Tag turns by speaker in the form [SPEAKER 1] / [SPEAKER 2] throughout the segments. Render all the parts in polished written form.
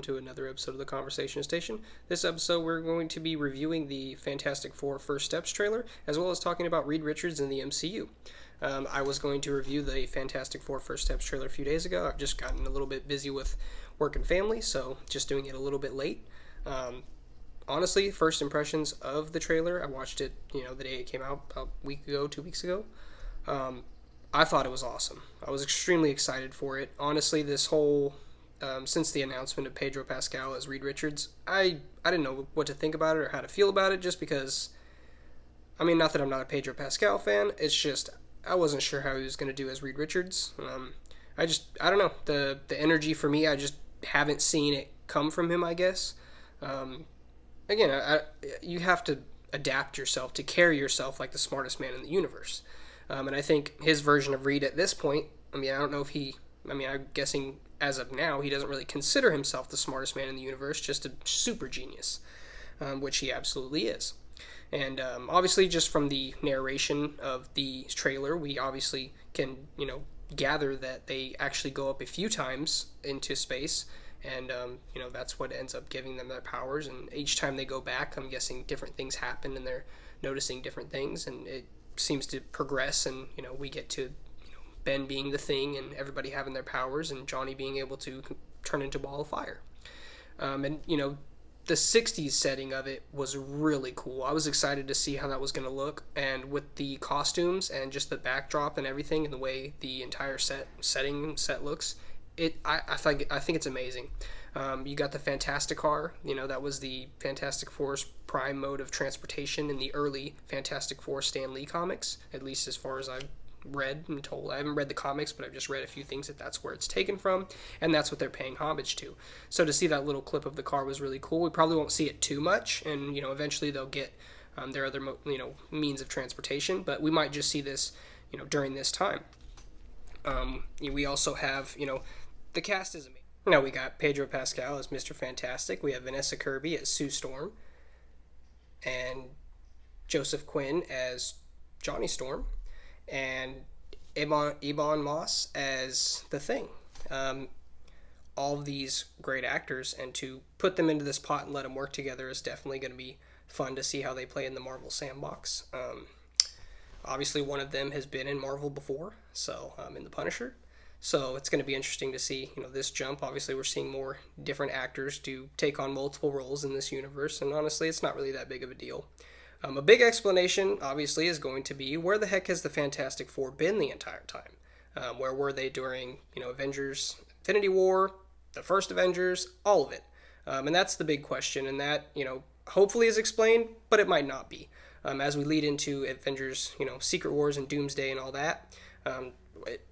[SPEAKER 1] to another episode of the Conversation Station. This episode, we're going to be reviewing the Fantastic Four First Steps trailer, as well as talking about Reed Richards and the MCU. I was going to review the Fantastic Four First Steps trailer a few days ago. I've just gotten a little bit busy with work and family, so just doing it a little bit late. Honestly, first impressions of the trailer, I watched it, the day it came out, about a week ago, 2 weeks ago. I thought it was awesome. I was extremely excited for it. Honestly, this whole since the announcement of Pedro Pascal as Reed Richards, I didn't know what to think about it or how to feel about it, just because, not that I'm not a Pedro Pascal fan, it's just, I wasn't sure how he was going to do as Reed Richards. I don't know, the energy for me, I just haven't seen it come from him, I guess. You have to adapt yourself to carry yourself like the smartest man in the universe. And I think his version of Reed at this point, I don't know if I'm guessing as of now, he doesn't really consider himself the smartest man in the universe, just a super genius, which he absolutely is. And obviously, just from the narration of the trailer, we obviously can, gather that they actually go up a few times into space, and, that's what ends up giving them their powers. And each time they go back, I'm guessing different things happen, and they're noticing different things, and it seems to progress, and, we get to Ben being the Thing and everybody having their powers, and Johnny being able to turn into a ball of fire. The 60s setting of it was really cool. I was excited to see how that was going to look, and with the costumes and just the backdrop and everything and the way the entire set looks, I think it's amazing. You got the Fantastic Car, that was the Fantastic Four's prime mode of transportation in the early Fantastic Four Stan Lee comics, at least as far as I've read and told. I haven't read the comics, but I've just read a few things that's where it's taken from, and that's what they're paying homage to. So to see that little clip of the car was really cool. We probably won't see it too much, and eventually they'll get their other means of transportation, but we might just see this during this time. We also have the cast is amazing. Now we got Pedro Pascal as Mr. Fantastic. We have Vanessa Kirby as Sue Storm, and Joseph Quinn as Johnny Storm, and Ebon Moss as the Thing. All of these great actors, and to put them into this pot and let them work together is definitely going to be fun to see how they play in the Marvel sandbox. Obviously, one of them has been in Marvel before, so in The Punisher. So it's going to be interesting to see, this jump. Obviously, we're seeing more different actors take on multiple roles in this universe, and honestly, it's not really that big of a deal. A big explanation, obviously, is going to be, where the heck has the Fantastic Four been the entire time? Where were they during, Avengers, Infinity War, the first Avengers, all of it? And that's the big question, and that, hopefully is explained, but it might not be. As we lead into Avengers, Secret Wars and Doomsday and all that,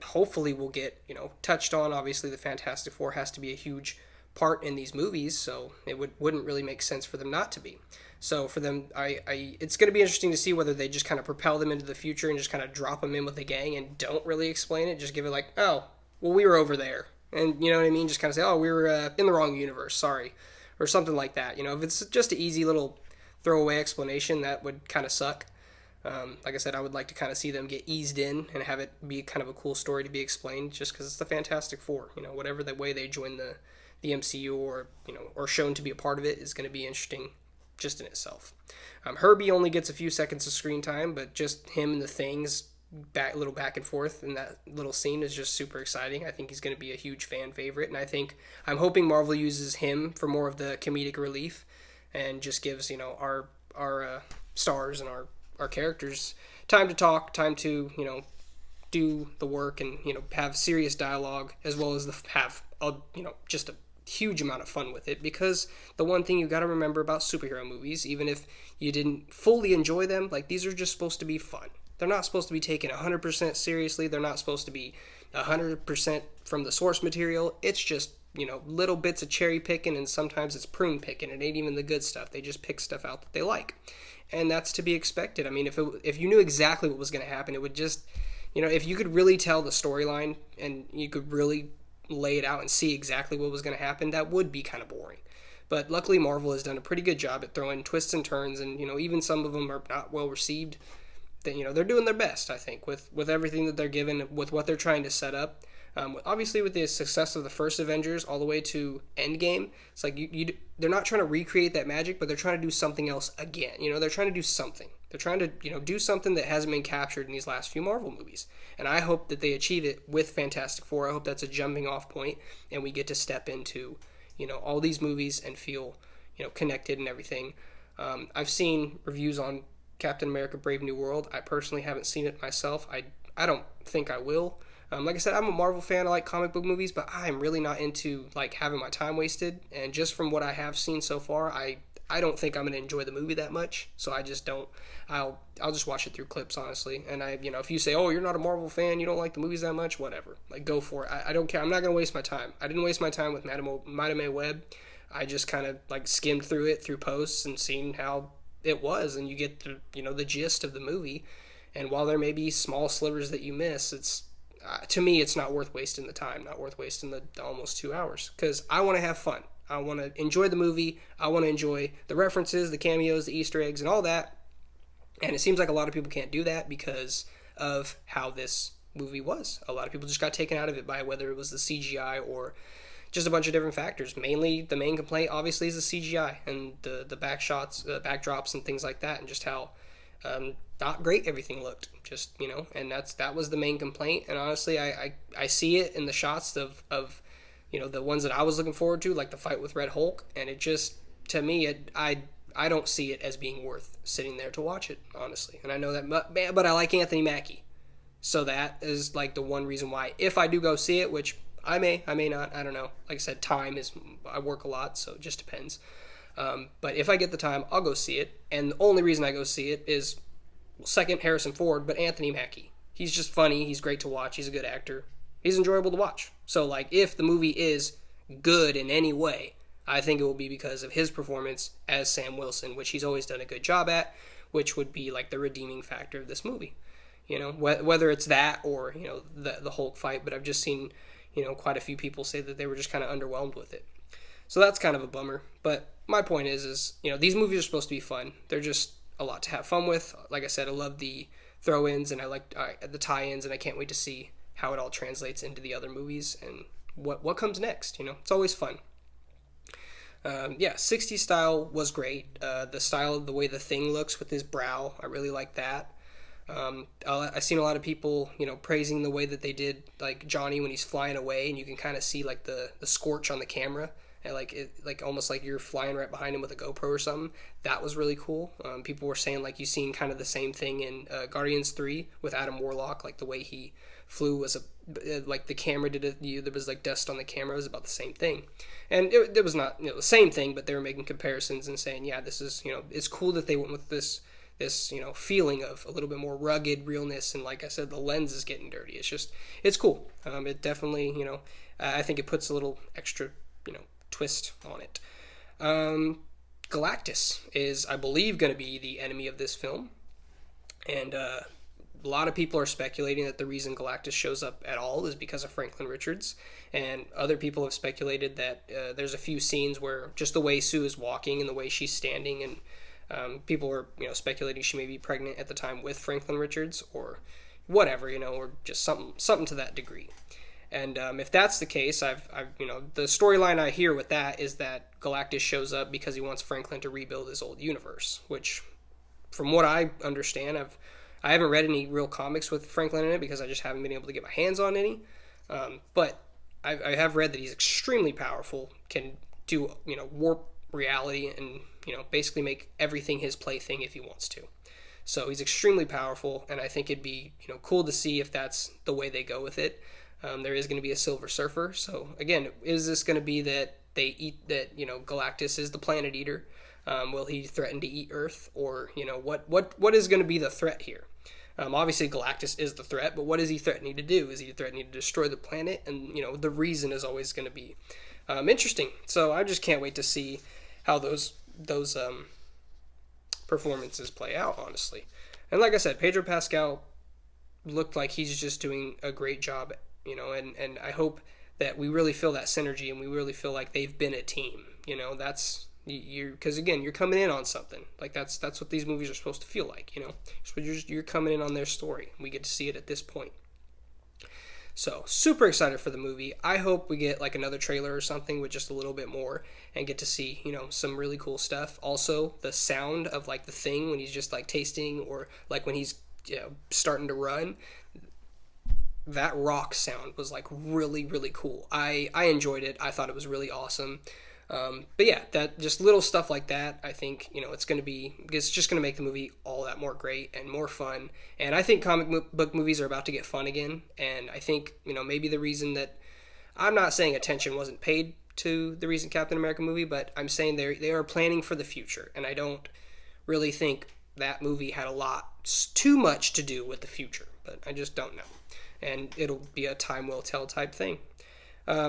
[SPEAKER 1] hopefully we'll get, touched on. Obviously, the Fantastic Four has to be a huge part in these movies, so it wouldn't really make sense for them not to be. So for them, it's going to be interesting to see whether they just kind of propel them into the future and just kind of drop them in with the gang and don't really explain it, just give it like, oh, well, we were over there. And, you know what I mean? Just kind of say, oh, we were in the wrong universe, sorry. Or something like that. If it's just an easy little throwaway explanation, that would kind of suck. Like I said, I would like to kind of see them get eased in and have it be kind of a cool story to be explained, just because it's the Fantastic Four. Whatever the way they join the MCU or shown to be a part of it is going to be interesting just in itself. Herbie only gets a few seconds of screen time, but just him and the Things little back and forth in that little scene is just super exciting. I think he's going to be a huge fan favorite, and I'm hoping Marvel uses him for more of the comedic relief and just gives our stars and our characters time to talk, time to do the work, and have serious dialogue, as well as have just a huge amount of fun with it. Because the one thing you got to remember about superhero movies, even if you didn't fully enjoy them, these are just supposed to be fun. They're not supposed to be taken 100% seriously. They're not supposed to be 100% from the source material. It's just little bits of cherry picking, and sometimes it's prune picking. It ain't even the good stuff. They just pick stuff out that they like, and that's to be expected. If you knew exactly what was going to happen, it would just, if you could really tell the storyline and you could really lay it out and see exactly what was going to happen, that would be kind of boring. But luckily, Marvel has done a pretty good job at throwing twists and turns, and even some of them are not well received. That they're doing their best, I think, with everything that they're given, with what they're trying to set up. Obviously, with the success of the first Avengers all the way to Endgame, it's like they're not trying to recreate that magic, but they're trying to do something else again. They're trying to do something. They're trying to do something that hasn't been captured in these last few Marvel movies, and I hope that they achieve it with Fantastic Four. I hope that's a jumping off point, and we get to step into all these movies and feel connected and everything. I've seen reviews on Captain America: Brave New World. I personally haven't seen it myself. I don't think I will. Like I said, I'm a Marvel fan. I like comic book movies, but I'm really not into like having my time wasted. And just from what I have seen so far, I don't think I'm gonna enjoy the movie that much. So I just don't. I'll just watch it through clips, honestly. And if you say, oh, you're not a Marvel fan, you don't like the movies that much, whatever. Like, go for it. I don't care. I'm not gonna waste my time. I didn't waste my time with Mighty May Web. I just kind of like skimmed through it through posts and seen how it was, and you get the gist of the movie. And while there may be small slivers that you miss, it's to me, it's not worth wasting the time, not worth wasting the almost 2 hours, because I want to have fun. I want to enjoy the movie. I want to enjoy the references, the cameos, the Easter eggs, and all that. And it seems like a lot of people can't do that because of how this movie was. A lot of people just got taken out of it by whether it was the CGI or just a bunch of different factors. Mainly, the main complaint obviously is the CGI and the back shots, backdrops, and things like that, and just how not great everything looked. Just and that was the main complaint. And honestly, I see it in the shots of the ones that I was looking forward to, like the fight with Red Hulk, and it just, to me, I don't see it as being worth sitting there to watch it, honestly. And I know that, but I like Anthony Mackie, so that is like the one reason why, if I do go see it, which I may not, I don't know. Like I said, I work a lot, so it just depends. But if I get the time, I'll go see it. And the only reason I go see it is, second, Harrison Ford, but Anthony Mackie. He's just funny. He's great to watch. He's a good actor. He's enjoyable to watch. So, like, if the movie is good in any way, I think it will be because of his performance as Sam Wilson, which he's always done a good job at, which would be, like, the redeeming factor of this movie. Whether it's that or, the Hulk fight, but I've just seen, quite a few people say that they were just kind of underwhelmed with it. So that's kind of a bummer. But my point is, these movies are supposed to be fun. They're just a lot to have fun with. Like I said, I love the throw-ins and I like the tie-ins, and I can't wait to see how it all translates into the other movies and what comes next. It's always fun. 60s style was great. The style of the way the Thing looks with his brow, I really like that. I've seen a lot of people, praising the way that they did like Johnny when he's flying away, and you can kind of see like the scorch on the camera, and like almost like you're flying right behind him with a GoPro or something. That was really cool. People were saying like you seen kind of the same thing in Guardians 3 with Adam Warlock, like the way he flew was like the camera did it. There was like dust on the camera. It was about the same thing, and it was not the same thing, but they were making comparisons and saying, yeah, this is it's cool that they went with this feeling of a little bit more rugged realness, and like I said, the lens is getting dirty. It's cool. It definitely I think it puts a little extra twist on it. Galactus is, I believe, going to be the enemy of this film, and a lot of people are speculating that the reason Galactus shows up at all is because of Franklin Richards, and other people have speculated that there's a few scenes where just the way Sue is walking and the way she's standing, and people were speculating she may be pregnant at the time with Franklin Richards or whatever, or just something to that degree. And if that's the case, I've the storyline I hear with that is that Galactus shows up because he wants Franklin to rebuild his old universe, which, from what I understand, I haven't read any real comics with Franklin in it because I just haven't been able to get my hands on any. But I have read that he's extremely powerful, can do warp reality, and basically make everything his plaything if he wants to. So he's extremely powerful, and I think it'd be cool to see if that's the way they go with it. There is going to be a Silver Surfer. So again, is this going to be that they eat that Galactus is the planet eater? Will he threaten to eat Earth, or what is going to be the threat here? Obviously, Galactus is the threat, but what is he threatening to do? Is he threatening to destroy the planet? And the reason is always going to be interesting. So I just can't wait to see how those performances play out, honestly. And like I said, Pedro Pascal looked like he's just doing a great job, and I hope that we really feel that synergy and we really feel like they've been a team. That's because again, you're coming in on something. Like that's what these movies are supposed to feel like. So you're coming in on their story. We get to see it at this point. So, super excited for the movie. I hope we get like another trailer or something with just a little bit more and get to see, some really cool stuff. Also, the sound of like the thing when he's just like tasting or like when he's starting to run, that rock sound was like really really cool. I enjoyed it. I thought it was really awesome. But yeah, that just little stuff like that. I think it's just gonna make the movie all that more great and more fun. And I think book movies are about to get fun again. And I think maybe the reason that I'm not saying attention wasn't paid to the recent Captain America movie, but I'm saying they are planning for the future, and I don't really think that movie had a lot too much to do with the future. But I just don't know, and it'll be a time will tell type thing.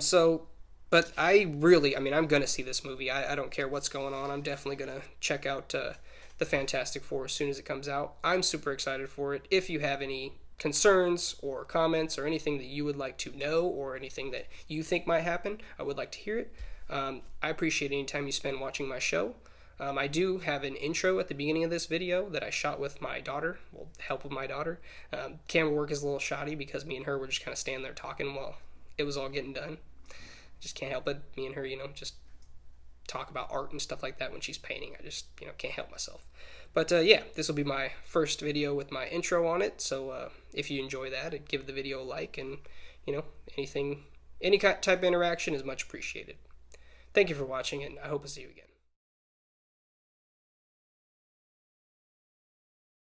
[SPEAKER 1] So but I'm going to see this movie. I don't care what's going on. I'm definitely going to check out the Fantastic Four as soon as it comes out. I'm super excited for it. If you have any concerns or comments or anything that you would like to know or anything that you think might happen, I would like to hear it. I appreciate any time you spend watching my show. I do have an intro at the beginning of this video that I shot with my daughter, well, help with my daughter. Camera work is a little shoddy because me and her were just kind of standing there talking while it was all getting done. Just can't help it. Me and her, just talk about art and stuff like that when she's painting. I just, can't help myself. But yeah, this will be my first video with my intro on it. So if you enjoy that, give the video a like, and any type of interaction is much appreciated. Thank you for watching, and I hope to see you again.